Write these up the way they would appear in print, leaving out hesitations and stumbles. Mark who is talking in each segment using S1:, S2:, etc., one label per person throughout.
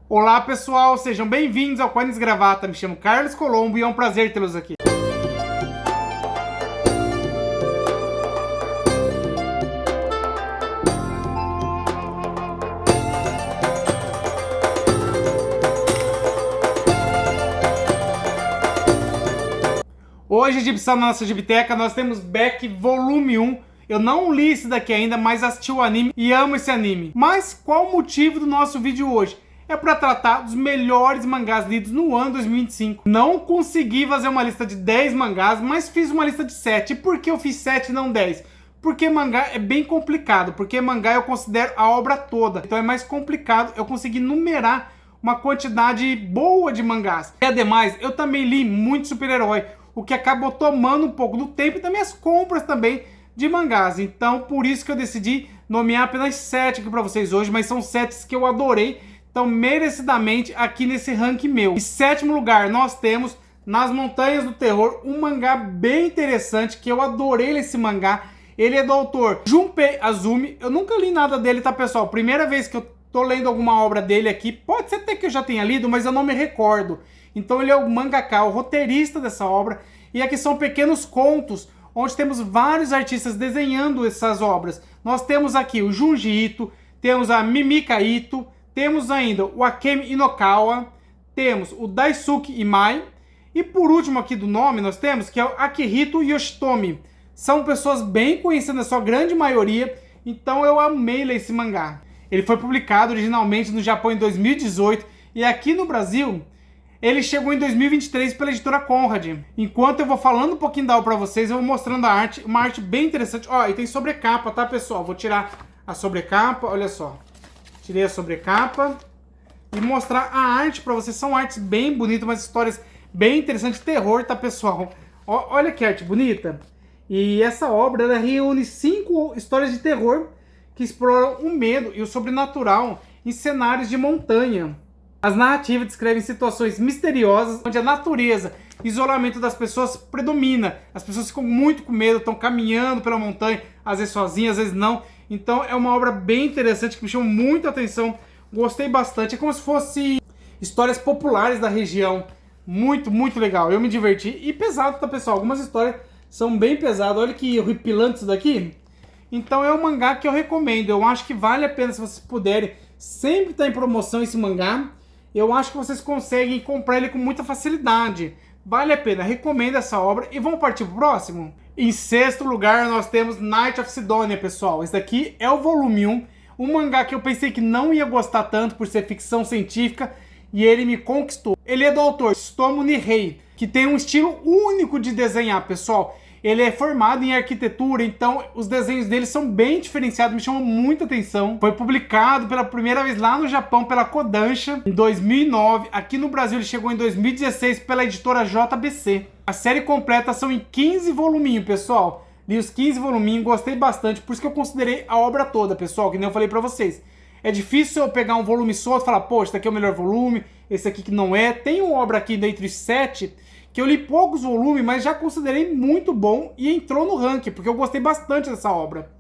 S1: Olá pessoal, sejam bem-vindos ao Quadrinhos Gravata. Me chamo Carlos Colombo e é um prazer tê-los aqui. Hoje, exibição na nossa Gibiteca, nós temos Beck Volume 1. Eu não li esse daqui ainda, mas assisti o anime e amo esse anime. Mas qual o motivo do nosso vídeo hoje? É para tratar dos melhores mangás lidos no ano 2025. Não consegui fazer uma lista de 10 mangás, mas fiz uma lista de 7. E por que eu fiz 7 e não 10? Porque mangá é bem complicado, porque mangá eu considero a obra toda. Então é mais complicado eu conseguir numerar uma quantidade boa de mangás. E ademais, eu também li muito super-herói, o que acabou tomando um pouco do tempo e das minhas compras também de mangás. Então por isso que eu decidi nomear apenas 7 aqui para vocês hoje, mas são 7 que eu adorei. Então, merecidamente, aqui nesse ranking meu. Em sétimo lugar, nós temos Nas Montanhas do Terror, um mangá bem interessante, que eu adorei esse mangá. Ele é do autor Junpei Azumi. Eu nunca li nada dele, tá, pessoal? Primeira vez que eu tô lendo alguma obra dele aqui. Pode ser até que eu já tenha lido, mas eu não me recordo. Então, ele é o mangaka, o roteirista dessa obra. E aqui são pequenos contos, onde temos vários artistas desenhando essas obras. Nós temos aqui o Junji Ito, temos a Mimika Ito, temos ainda o Akemi Inokawa, temos o Daisuke Imai, e por último aqui do nome nós temos que é o Akihito Yoshitomi. São pessoas bem conhecidas na sua grande maioria, então eu amei ler esse mangá. Ele foi publicado originalmente no Japão em 2018, e aqui no Brasil ele chegou em 2023 pela editora Conrad. Enquanto eu vou falando um pouquinho da obra para vocês, eu vou mostrando a arte, uma arte bem interessante. Ó, e tem sobrecapa, tá, pessoal? Vou tirar a sobrecapa, olha só. Tirei a sobrecapa e mostrar a arte para vocês. São artes bem bonitas, umas histórias bem interessantes. Terror, tá, pessoal? Olha que arte bonita. E essa obra, ela reúne 5 histórias de terror que exploram o medo e o sobrenatural em cenários de montanha. As narrativas descrevem situações misteriosas onde a natureza e isolamento das pessoas predomina. As pessoas ficam muito com medo, estão caminhando pela montanha, às vezes sozinhas, às vezes não. Então é uma obra bem interessante que me chamou muita atenção. Gostei bastante. É como se fosse histórias populares da região. Muito, muito legal. Eu me diverti. E pesado, tá, pessoal? Algumas histórias são bem pesadas. Olha que horripilante isso daqui. Então é um mangá que eu recomendo. Eu acho que vale a pena se vocês puderem. Sempre tá em promoção esse mangá. Eu acho que vocês conseguem comprar ele com muita facilidade. Vale a pena. Recomendo essa obra. E vamos partir pro próximo? Em sexto lugar, nós temos Night of Sidonia, pessoal. Esse daqui é o volume 1. Um mangá que eu pensei que não ia gostar tanto por ser ficção científica. E ele me conquistou. Ele é do autor Tsutomu Nihei, que tem um estilo único de desenhar, pessoal. Ele é formado em arquitetura, então os desenhos dele são bem diferenciados, me chamam muita atenção. Foi publicado pela primeira vez lá no Japão pela Kodansha em 2009. Aqui no Brasil ele chegou em 2016 pela editora JBC. A série completa são em 15 voluminhos, pessoal. Li os 15 voluminhos, gostei bastante, por isso que eu considerei a obra toda, pessoal, que nem eu falei pra vocês. É difícil eu pegar um volume solto e falar, pô, esse aqui é o melhor volume, esse aqui que não é. Tem uma obra aqui dentre os 7 que eu li poucos volumes, mas já considerei muito bom e entrou no ranking, porque eu gostei bastante dessa obra.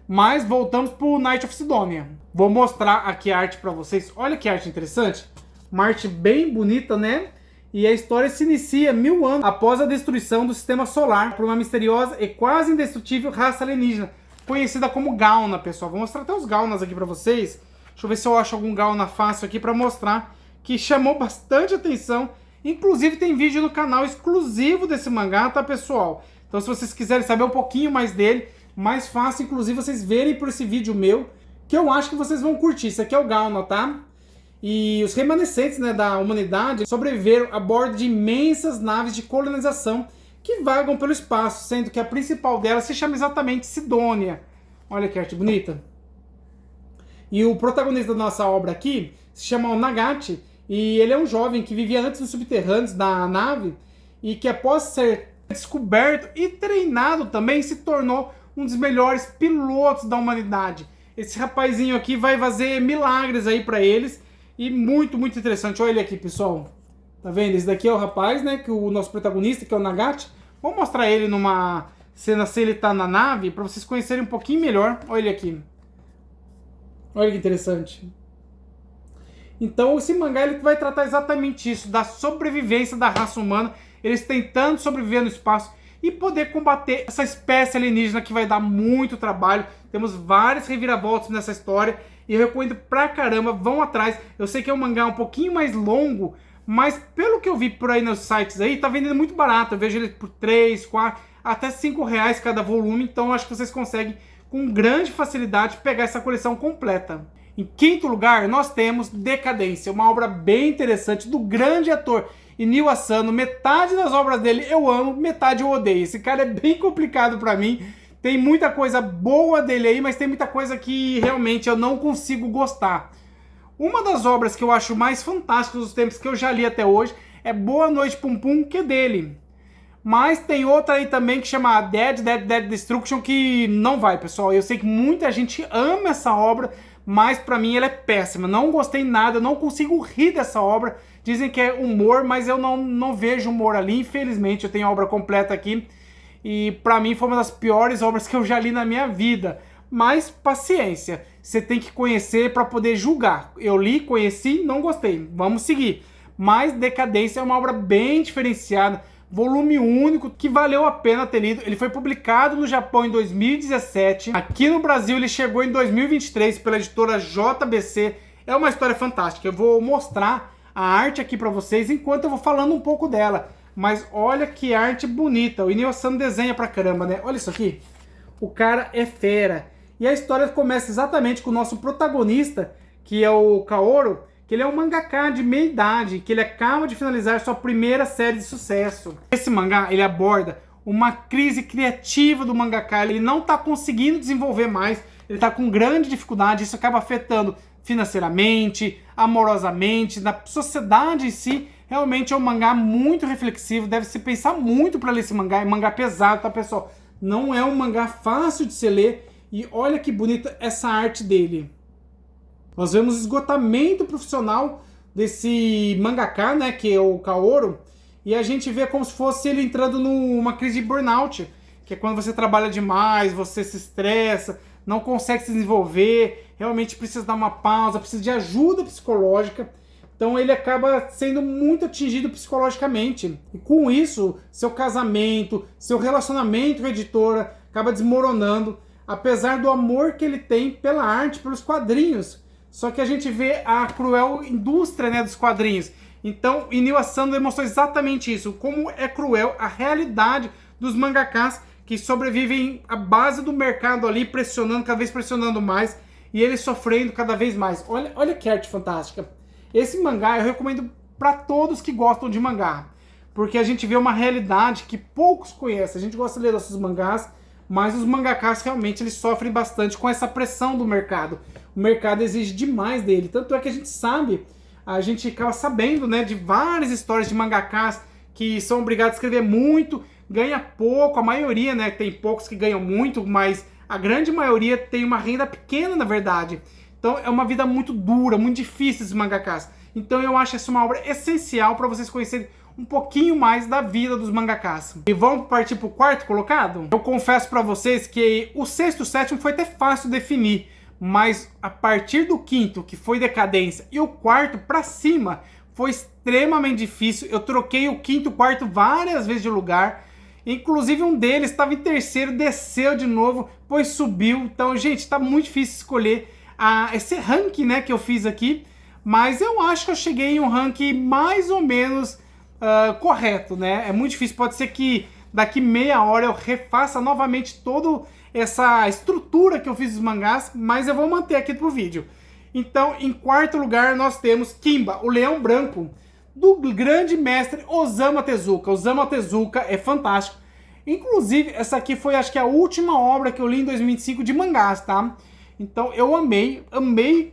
S1: Mas voltamos pro Night of Sidonia. Vou mostrar aqui a arte pra vocês. Olha que arte interessante. Uma arte bem bonita, né? E a história se inicia 1000 anos após a destruição do sistema solar por uma misteriosa e quase indestrutível raça alienígena, conhecida como Gauna, pessoal. Vou mostrar até os Gaunas aqui pra vocês. Deixa eu ver se eu acho algum Gauna fácil aqui pra mostrar, que chamou bastante atenção. Inclusive tem vídeo no canal exclusivo desse mangá, tá, pessoal? Então se vocês quiserem saber um pouquinho mais dele, mais fácil, inclusive, vocês verem por esse vídeo meu, que eu acho que vocês vão curtir. Esse aqui é o Gauna, tá? E os remanescentes, né, da humanidade sobreviveram a bordo de imensas naves de colonização que vagam pelo espaço, sendo que a principal delas se chama exatamente Sidonia. Olha que arte bonita. E o protagonista da nossa obra aqui se chama o Nagati, e ele é um jovem que vivia antes nos subterrâneos da nave e que após ser descoberto e treinado também se tornou um dos melhores pilotos da humanidade. Esse rapazinho aqui vai fazer milagres aí pra eles e muito, muito interessante. Olha ele aqui, pessoal. Tá vendo? Esse daqui é o rapaz, né, que o nosso protagonista, que é o Nagati. Vou mostrar ele numa cena se ele tá na nave pra vocês conhecerem um pouquinho melhor. Olha ele aqui. Olha que interessante. Então esse mangá ele vai tratar exatamente isso, da sobrevivência da raça humana, eles tentando sobreviver no espaço e poder combater essa espécie alienígena que vai dar muito trabalho. Temos várias reviravoltas nessa história e eu recomendo pra caramba, vão atrás. Eu sei que é um mangá um pouquinho mais longo, mas pelo que eu vi por aí nos sites aí, tá vendendo muito barato. Eu vejo ele por 3, 4, até 5 reais cada volume, então eu acho que vocês conseguem com grande facilidade pegar essa coleção completa. Em quinto lugar, nós temos Decadência, uma obra bem interessante do grande ator Inio Asano. Metade das obras dele eu amo, metade eu odeio. Esse cara é bem complicado pra mim. Tem muita coisa boa dele aí, mas tem muita coisa que realmente eu não consigo gostar. Uma das obras que eu acho mais fantásticas dos tempos que eu já li até hoje é Boa Noite Pum Pum, que é dele. Mas tem outra aí também que chama Dead Destruction, que não vai, pessoal. Eu sei que muita gente ama essa obra, mas pra mim ela é péssima. Não gostei nada, eu não consigo rir dessa obra. Dizem que é humor, mas eu não vejo humor ali. Infelizmente, eu tenho a obra completa aqui. E pra mim foi uma das piores obras que eu já li na minha vida. Mas paciência, você tem que conhecer pra poder julgar. Eu li, conheci, não gostei. Vamos seguir. Mas Decadência é uma obra bem diferenciada. Volume único, que valeu a pena ter lido. Ele foi publicado no Japão em 2017. Aqui no Brasil ele chegou em 2023 pela editora JBC. É uma história fantástica. Eu vou mostrar a arte aqui pra vocês enquanto eu vou falando um pouco dela. Mas olha que arte bonita. O Inio Asano desenha pra caramba, né? Olha isso aqui. O cara é fera. E a história começa exatamente com o nosso protagonista, que é o Kaoru, que ele é um mangaka de meia idade, que ele acaba de finalizar sua primeira série de sucesso. Esse mangá, ele aborda uma crise criativa do mangaka, ele não está conseguindo desenvolver mais, ele está com grande dificuldade, isso acaba afetando financeiramente, amorosamente, na sociedade em si. Realmente é um mangá muito reflexivo, deve se pensar muito para ler esse mangá, é um mangá pesado, tá, pessoal? Não é um mangá fácil de se ler, e olha que bonita essa arte dele. Nós vemos esgotamento profissional desse mangaka, né, que é o Kaoru, e a gente vê como se fosse ele entrando numa crise de burnout, que é quando você trabalha demais, você se estressa, não consegue se desenvolver, realmente precisa dar uma pausa, precisa de ajuda psicológica. Então ele acaba sendo muito atingido psicologicamente. E com isso, seu casamento, seu relacionamento com a editora acaba desmoronando, apesar do amor que ele tem pela arte, pelos quadrinhos. Só que a gente vê a cruel indústria, né, dos quadrinhos. Então, Inio Asano demonstrou exatamente isso, como é cruel a realidade dos mangakas que sobrevivem à base do mercado ali, pressionando, cada vez pressionando mais, e eles sofrendo cada vez mais. Olha que arte fantástica. Esse mangá eu recomendo para todos que gostam de mangá, porque a gente vê uma realidade que poucos conhecem. A gente gosta de ler nossos mangás, mas os mangakas realmente eles sofrem bastante com essa pressão do mercado. O mercado exige demais dele, tanto é que a gente sabe, a gente acaba sabendo, né, de várias histórias de mangakas que são obrigados a escrever muito, ganha pouco, a maioria, né, tem poucos que ganham muito, mas a grande maioria tem uma renda pequena, na verdade. Então é uma vida muito dura, muito difícil esses mangakas. Então eu acho essa uma obra essencial para vocês conhecerem um pouquinho mais da vida dos mangakas. E vamos partir para o quarto colocado? Eu confesso para vocês que o sexto e o sétimo foi até fácil definir, mas a partir do quinto, que foi Decadência, e o quarto para cima, foi extremamente difícil. Eu troquei o quinto e o quarto várias vezes de lugar. Inclusive um deles estava em terceiro, desceu de novo, depois subiu. Então, gente, está muito difícil escolher esse ranking, né, que eu fiz aqui. Mas eu acho que eu cheguei em um ranking mais ou menos correto, né? É muito difícil, pode ser que daqui meia hora eu refaça novamente toda essa estrutura que eu fiz dos mangás, mas eu vou manter aqui pro vídeo. Então, em quarto lugar, nós temos Kimba, o Leão Branco, do grande mestre Osamu Tezuka. Osamu Tezuka é fantástico. Inclusive, essa aqui foi, acho que, a última obra que eu li em 2005 de mangás, tá? Então, eu amei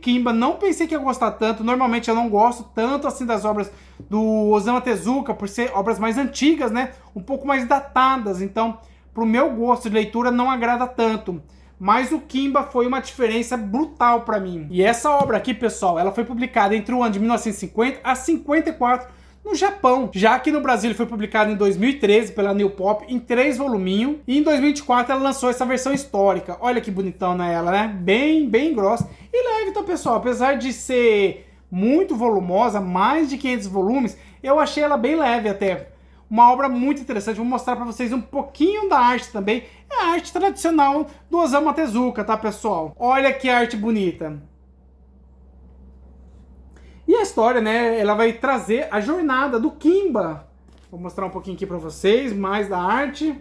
S1: Kimba. Não pensei que ia gostar tanto. Normalmente, eu não gosto tanto, assim, das obras do Osamu Tezuka, por ser obras mais antigas, né? Um pouco mais datadas. Então, pro meu gosto de leitura, não agrada tanto. Mas o Kimba foi uma diferença brutal para mim. E essa obra aqui, pessoal, ela foi publicada entre o ano de 1950 a 54 no Japão. Já que no Brasil ele foi publicado em 2013 pela New Pop em 3 voluminhos. E em 2024 ela lançou essa versão histórica. Olha que bonitão ela, né? Bem grossa. E leve, então, pessoal, apesar de ser muito volumosa, mais de 500 volumes, eu achei ela bem leve até. Uma obra muito interessante, vou mostrar para vocês um pouquinho da arte também. É a arte tradicional do Osamu Tezuka, tá, pessoal? Olha que arte bonita. E a história, né, ela vai trazer a jornada do Kimba. Vou mostrar um pouquinho aqui para vocês, mais da arte.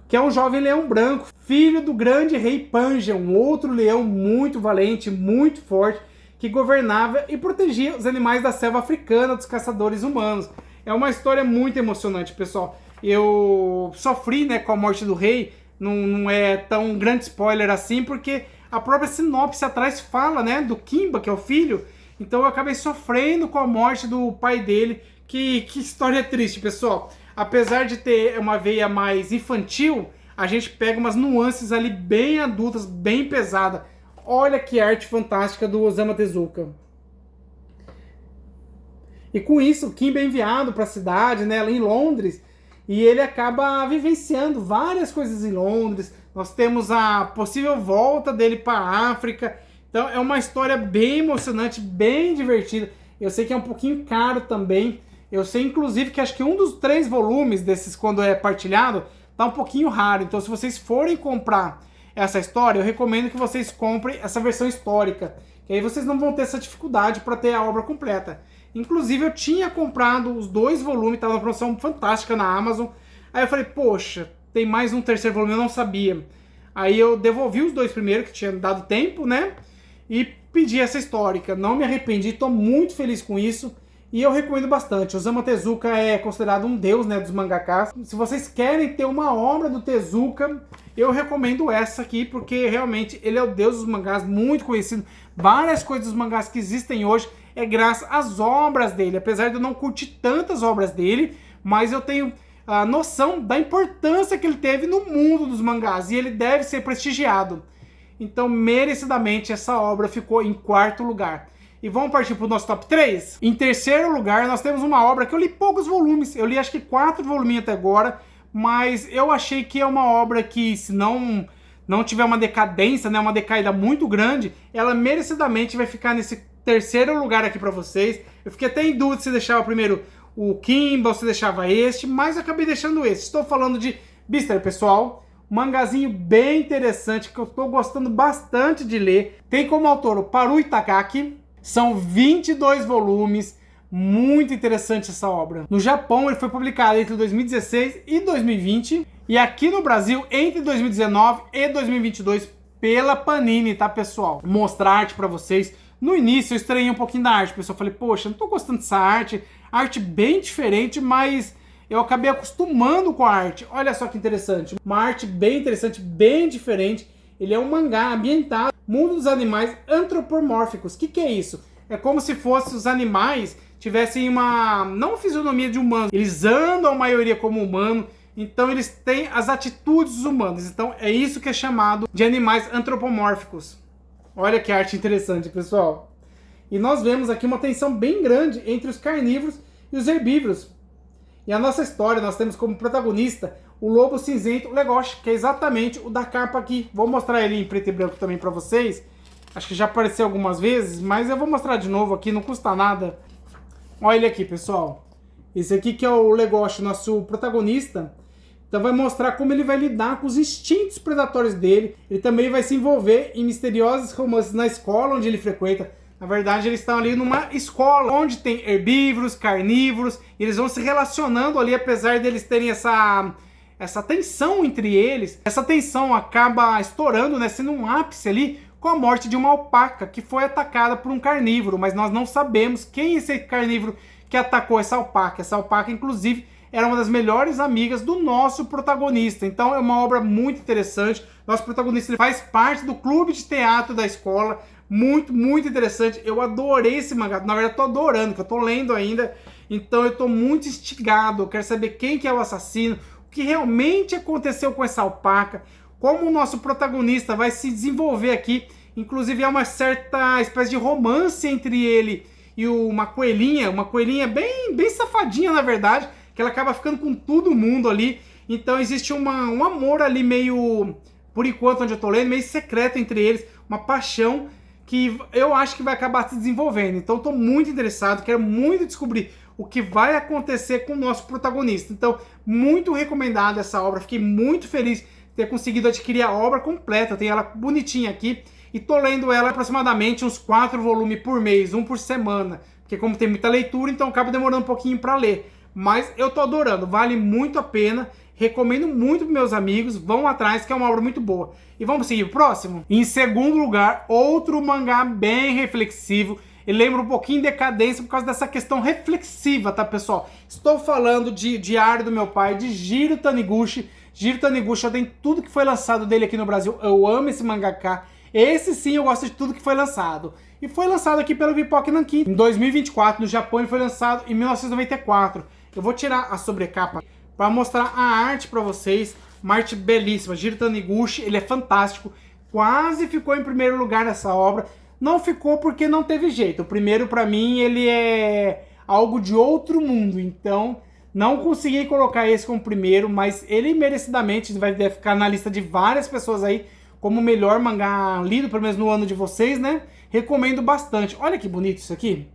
S1: Que é um jovem leão branco, filho do grande rei Panja, um outro leão muito valente, muito forte, que governava e protegia os animais da selva africana dos caçadores humanos. É uma história muito emocionante, pessoal. Eu sofri, né, com a morte do rei, não é tão grande spoiler assim, porque a própria sinopse atrás fala, né, do Kimba, que é o filho. Então eu acabei sofrendo com a morte do pai dele. Que história triste, pessoal. Apesar de ter uma veia mais infantil, a gente pega umas nuances ali bem adultas, bem pesada. Olha que arte fantástica do Osamu Tezuka. E com isso, o Kimba é enviado para a cidade, né, lá em Londres, e ele acaba vivenciando várias coisas em Londres. Nós temos a possível volta dele para a África. Então é uma história bem emocionante, bem divertida. Eu sei que é um pouquinho caro também. Eu sei, inclusive, que acho que um dos 3 volumes desses, quando é partilhado, tá um pouquinho raro. Então, se vocês forem comprar essa história, eu recomendo que vocês comprem essa versão histórica. Que aí vocês não vão ter essa dificuldade para ter a obra completa. Inclusive, eu tinha comprado os 2 volumes, tava numa promoção fantástica na Amazon. Aí eu falei, poxa, tem mais um 3º volume, eu não sabia. Aí eu devolvi os 2 primeiros, que tinha dado tempo, né? E pedi essa histórica. Não me arrependi, tô muito feliz com isso. E eu recomendo bastante. Osamu Tezuka é considerado um deus, né, dos mangakás. Se vocês querem ter uma obra do Tezuka, eu recomendo essa aqui, porque realmente ele é o deus dos mangás, muito conhecido. Várias coisas dos mangás que existem hoje é graças às obras dele. Apesar de eu não curtir tantas obras dele, mas eu tenho a noção da importância que ele teve no mundo dos mangás. E ele deve ser prestigiado. Então, merecidamente, essa obra ficou em 4º lugar. E vamos partir para o nosso top 3? Em 3º lugar, nós temos uma obra que eu li poucos volumes. Eu li acho que 4 voluminhos até agora. Mas eu achei que é uma obra que, se não tiver uma decadência, né, uma decaída muito grande, ela merecidamente vai ficar nesse 3º lugar aqui para vocês. Eu fiquei até em dúvida se deixava primeiro o Kimba ou se deixava este, mas eu acabei deixando esse. Estou falando de Beastars, pessoal. Um mangazinho bem interessante que eu estou gostando bastante de ler. Tem como autor o Paru Itagaki. São 22 volumes, muito interessante essa obra. No Japão ele foi publicado entre 2016 e 2020 e aqui no Brasil entre 2019 e 2022 pela Panini, tá, pessoal? Vou mostrar a arte pra vocês. No início eu estranhei um pouquinho da arte, pessoal. Falei, poxa, não tô gostando dessa arte. Arte bem diferente, mas eu acabei acostumando com a arte. Olha só que interessante. Uma arte bem interessante, bem diferente. Ele é um mangá ambientado no mundo dos animais antropomórficos. O que é isso? É como se fosse os animais tivessem não fisionomia de humano. Eles andam a maioria como humano, então eles têm as atitudes dos humanos. Então é isso que é chamado de animais antropomórficos. Olha que arte interessante, pessoal. E nós vemos aqui uma tensão bem grande entre os carnívoros e os herbívoros. E a nossa história, nós temos como protagonista o lobo cinzento Legoshi, que é exatamente o da capa aqui. Vou mostrar ele em preto e branco também para vocês. Acho que já apareceu algumas vezes, mas eu vou mostrar de novo aqui, não custa nada. Olha ele aqui, pessoal. Esse aqui que é o Legoshi, nosso protagonista. Então vai mostrar como ele vai lidar com os instintos predatórios dele. Ele também vai se envolver em misteriosos romances na escola onde ele frequenta. Na verdade, eles estão ali numa escola onde tem herbívoros, carnívoros, e eles vão se relacionando ali, apesar deles terem essa tensão entre eles. Essa tensão acaba estourando, né, sendo um ápice ali com a morte de uma alpaca que foi atacada por um carnívoro, mas nós não sabemos quem é esse carnívoro que atacou essa alpaca. Essa alpaca, inclusive, era uma das melhores amigas do nosso protagonista. Então é uma obra muito interessante. Nosso protagonista ele faz parte do clube de teatro da escola. Muito, muito interessante. Eu adorei esse mangá. Na verdade, eu tô adorando, que eu tô lendo ainda. Então eu tô muito instigado. Eu quero saber quem que é o assassino, o que realmente aconteceu com essa alpaca, como o nosso protagonista vai se desenvolver aqui. Inclusive, há uma certa espécie de romance entre ele e uma coelhinha bem safadinha, na verdade, que ela acaba ficando com todo mundo ali. Então existe um amor ali meio, por enquanto onde eu tô lendo, meio secreto entre eles, uma paixão que eu acho que vai acabar se desenvolvendo. Então estou muito interessado, quero muito descobrir o que vai acontecer com o nosso protagonista. Então, muito recomendada essa obra, fiquei muito feliz de ter conseguido adquirir a obra completa, tem ela bonitinha aqui, e tô lendo ela aproximadamente uns 4 volumes por mês, um por semana, porque como tem muita leitura, então acaba demorando um pouquinho para ler. Mas eu tô adorando, vale muito a pena, recomendo muito para meus amigos, vão atrás que é uma obra muito boa. E vamos seguir o próximo? Em segundo lugar, outro mangá bem reflexivo, e lembra um pouquinho de Decadência por causa dessa questão reflexiva, tá, pessoal? Estou falando de Diário do Meu Pai, de Jiro Taniguchi. Jiro Taniguchi, eu tenho tudo que foi lançado dele aqui no Brasil, eu amo esse mangaka. Esse sim eu gosto de tudo que foi lançado. E foi lançado aqui pelo Pipoca Nankin. Em 2024, no Japão, ele foi lançado em 1994. Eu vou tirar a sobrecapa para mostrar a arte para vocês. Uma arte belíssima. Jiro Taniguchi, ele é fantástico. Quase ficou em primeiro lugar nessa obra. Não ficou porque não teve jeito. O primeiro, para mim, ele é algo de outro mundo. Então, não consegui colocar esse como primeiro, mas ele merecidamente deve ficar na lista de várias pessoas aí como o melhor mangá lido, pelo menos no ano de vocês, né? Recomendo bastante. Olha que bonito isso aqui.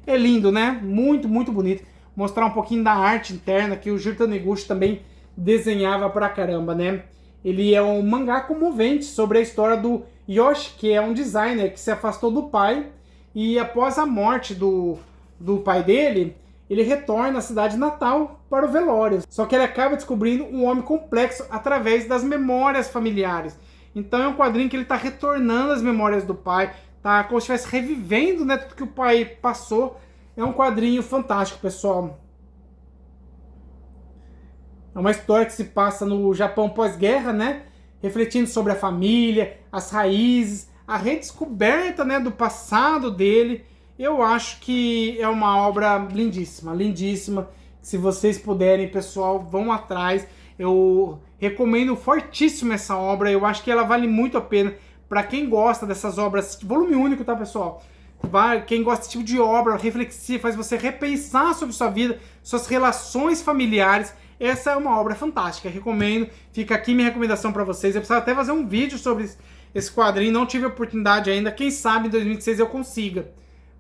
S1: É lindo, né? Muito, muito bonito. Mostrar um pouquinho da arte interna, que o Jiro Taniguchi também desenhava pra caramba, né? Ele é um mangá comovente sobre a história do Yoshi, que é um designer que se afastou do pai e após a morte do pai dele, ele retorna à cidade natal para o velório. Só que ele acaba descobrindo um homem complexo através das memórias familiares. Então é um quadrinho que ele está retornando as memórias do pai, tá como se estivesse revivendo, né, tudo que o pai passou. É um quadrinho fantástico, pessoal. É uma história que se passa no Japão pós-guerra, né, refletindo sobre a família, as raízes, a redescoberta, né, do passado dele. Eu acho que é uma obra lindíssima, lindíssima. Se vocês puderem, pessoal, vão atrás. Eu recomendo fortíssimo essa obra, eu acho que ela vale muito a pena para quem gosta dessas obras, volume único, tá, pessoal? Quem gosta desse tipo de obra reflexiva, faz você repensar sobre sua vida, suas relações familiares, essa é uma obra fantástica, recomendo, fica aqui minha recomendação para vocês. Eu precisava até fazer um vídeo sobre esse quadrinho, não tive a oportunidade ainda, quem sabe em 2026 eu consiga.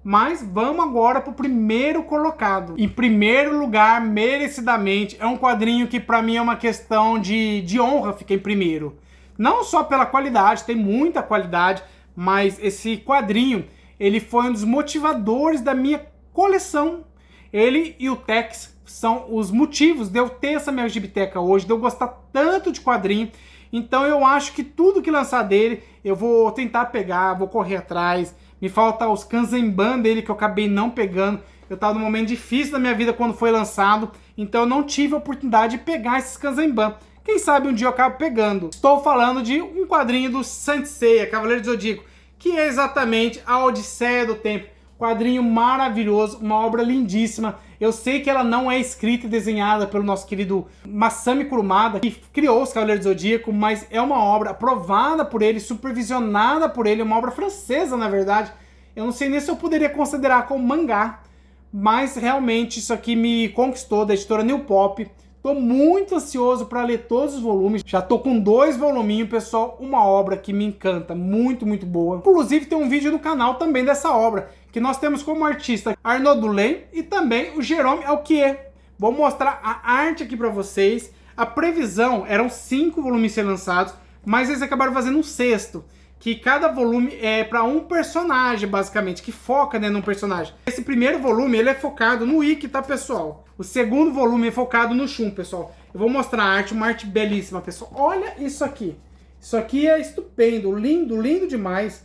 S1: Mas vamos agora para o primeiro colocado. Em primeiro lugar, merecidamente, é um quadrinho que para mim é uma questão de honra ficar em primeiro. Não só pela qualidade, tem muita qualidade, mas esse quadrinho, ele foi um dos motivadores da minha coleção. Ele e o Tex são os motivos de eu ter essa minha gibiteca hoje, de eu gostar tanto de quadrinho. Então eu acho que tudo que lançar dele, eu vou tentar pegar, vou correr atrás. Me falta os Kanzenban dele, que eu acabei não pegando. Eu estava num momento difícil da minha vida quando foi lançado, então eu não tive a oportunidade de pegar esses Kanzenban. Quem sabe um dia eu acabo pegando. Estou falando de um quadrinho do Saint Seiya, Cavaleiro do Zodíaco, que é exatamente a Odisseia do Tempo. Quadrinho maravilhoso, uma obra lindíssima. Eu sei que ela não é escrita e desenhada pelo nosso querido Masami Kurumada, que criou os Cavaleiros do Zodíaco, mas é uma obra aprovada por ele, supervisionada por ele, uma obra francesa, na verdade. Eu não sei nem se eu poderia considerar como mangá, mas realmente isso aqui me conquistou, da editora New Pop. Tô muito ansioso para ler todos os volumes. Já tô com 2 voluminhos, pessoal. Uma obra que me encanta, muito, muito boa. Inclusive tem um vídeo no canal também dessa obra, que nós temos como artista Arnaud Dulin e também o Jérôme Alquier. Vou mostrar a arte aqui para vocês. A previsão eram 5 volumes ser lançados, mas eles acabaram fazendo um 6º. Que cada volume é para um personagem, basicamente, que foca, né, num personagem. Esse primeiro volume, ele é focado no Ikki, tá, pessoal? O segundo volume é focado no Shun, pessoal. Eu vou mostrar a arte, uma arte belíssima, pessoal. Olha isso aqui. Isso aqui é estupendo, lindo, lindo demais.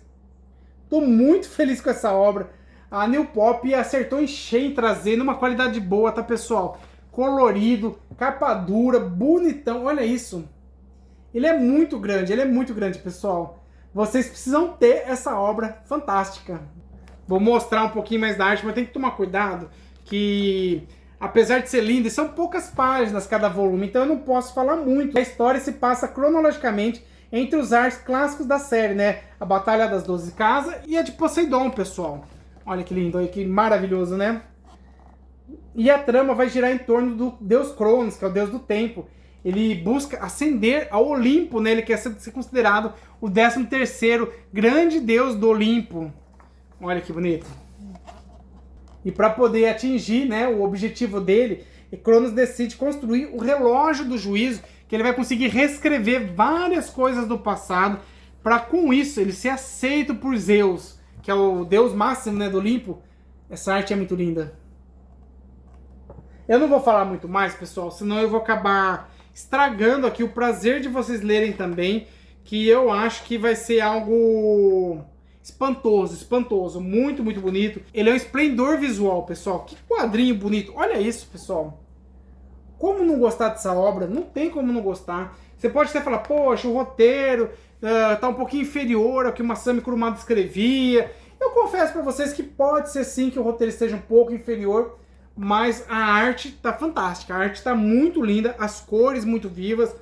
S1: Tô muito feliz com essa obra. A New Pop acertou em cheio em trazer numa qualidade boa, tá, pessoal? Colorido, capa dura, bonitão. Olha isso. Ele é muito grande, pessoal. Vocês precisam ter essa obra fantástica. Vou mostrar um pouquinho mais da arte, mas tem que tomar cuidado que, apesar de ser linda, são poucas páginas cada volume, então eu não posso falar muito. A história se passa cronologicamente entre os arcos clássicos da série, né? A Batalha das 12 Casas e a de Poseidon, pessoal. Olha que lindo, olha que maravilhoso, né? E a trama vai girar em torno do deus Cronos, que é o deus do tempo. ele busca ascender ao Olimpo, né? Ele quer ser considerado o 13º grande deus do Olimpo. Olha que bonito. E para poder atingir, né, o objetivo dele, Cronos decide construir o relógio do juízo, que ele vai conseguir reescrever várias coisas do passado, para com isso ele ser aceito por Zeus, que é o deus máximo, né, do Olimpo. Essa arte é muito linda. Eu não vou falar muito mais, pessoal, senão eu vou acabar estragando aqui o prazer de vocês lerem também, que eu acho que vai ser algo espantoso, espantoso, muito, muito bonito. Ele é um esplendor visual, pessoal. Que quadrinho bonito. Olha isso, pessoal. Como não gostar dessa obra? Não tem como não gostar. Você pode até falar, poxa, o roteiro tá um pouquinho inferior ao que o Masami Kurumada escrevia. Eu confesso para vocês que pode ser sim que o roteiro esteja um pouco inferior, mas a arte tá fantástica, a arte tá muito linda, as cores muito vivas.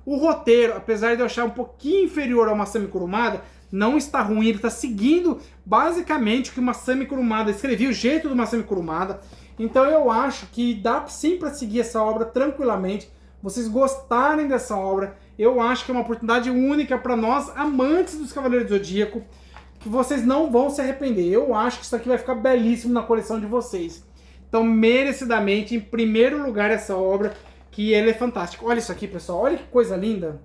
S1: O roteiro, apesar de eu achar um pouquinho inferior ao Masami Kurumada, não está ruim, ele está seguindo basicamente o que o Masami Kurumada escrevia, o jeito do Masami Kurumada. Então eu acho que dá sim para seguir essa obra tranquilamente. Vocês gostarem dessa obra, eu acho que é uma oportunidade única para nós, amantes dos Cavaleiros do Zodíaco, que vocês não vão se arrepender. Eu acho que isso aqui vai ficar belíssimo na coleção de vocês. Então, merecidamente, em primeiro lugar, essa obra, que ele é fantástico. Olha isso aqui, pessoal. Olha que coisa linda.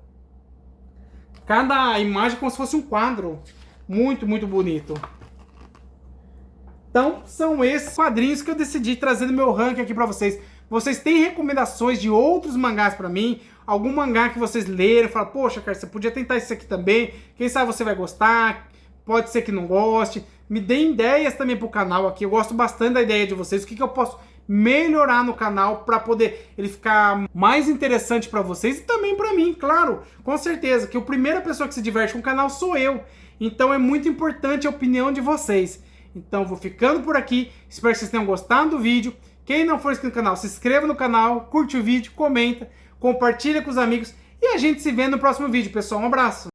S1: Cada imagem é como se fosse um quadro. Muito, muito bonito. Então, são esses quadrinhos que eu decidi trazer no meu ranking aqui pra vocês. Vocês têm recomendações de outros mangás pra mim? Algum mangá que vocês leram? Fala, poxa, cara, você podia tentar isso aqui também. Quem sabe você vai gostar. Pode ser que não goste. Me deem ideias também pro canal aqui. Eu gosto bastante da ideia de vocês. O que eu posso melhorar no canal para poder ele ficar mais interessante para vocês e também para mim, claro, com certeza, que a primeira pessoa que se diverte com o canal sou eu. Então é muito importante a opinião de vocês. Então vou ficando por aqui. Espero que vocês tenham gostado do vídeo. Quem não for inscrito no canal, se inscreva no canal, curte o vídeo, comenta, compartilha com os amigos e a gente se vê no próximo vídeo, pessoal. Um abraço!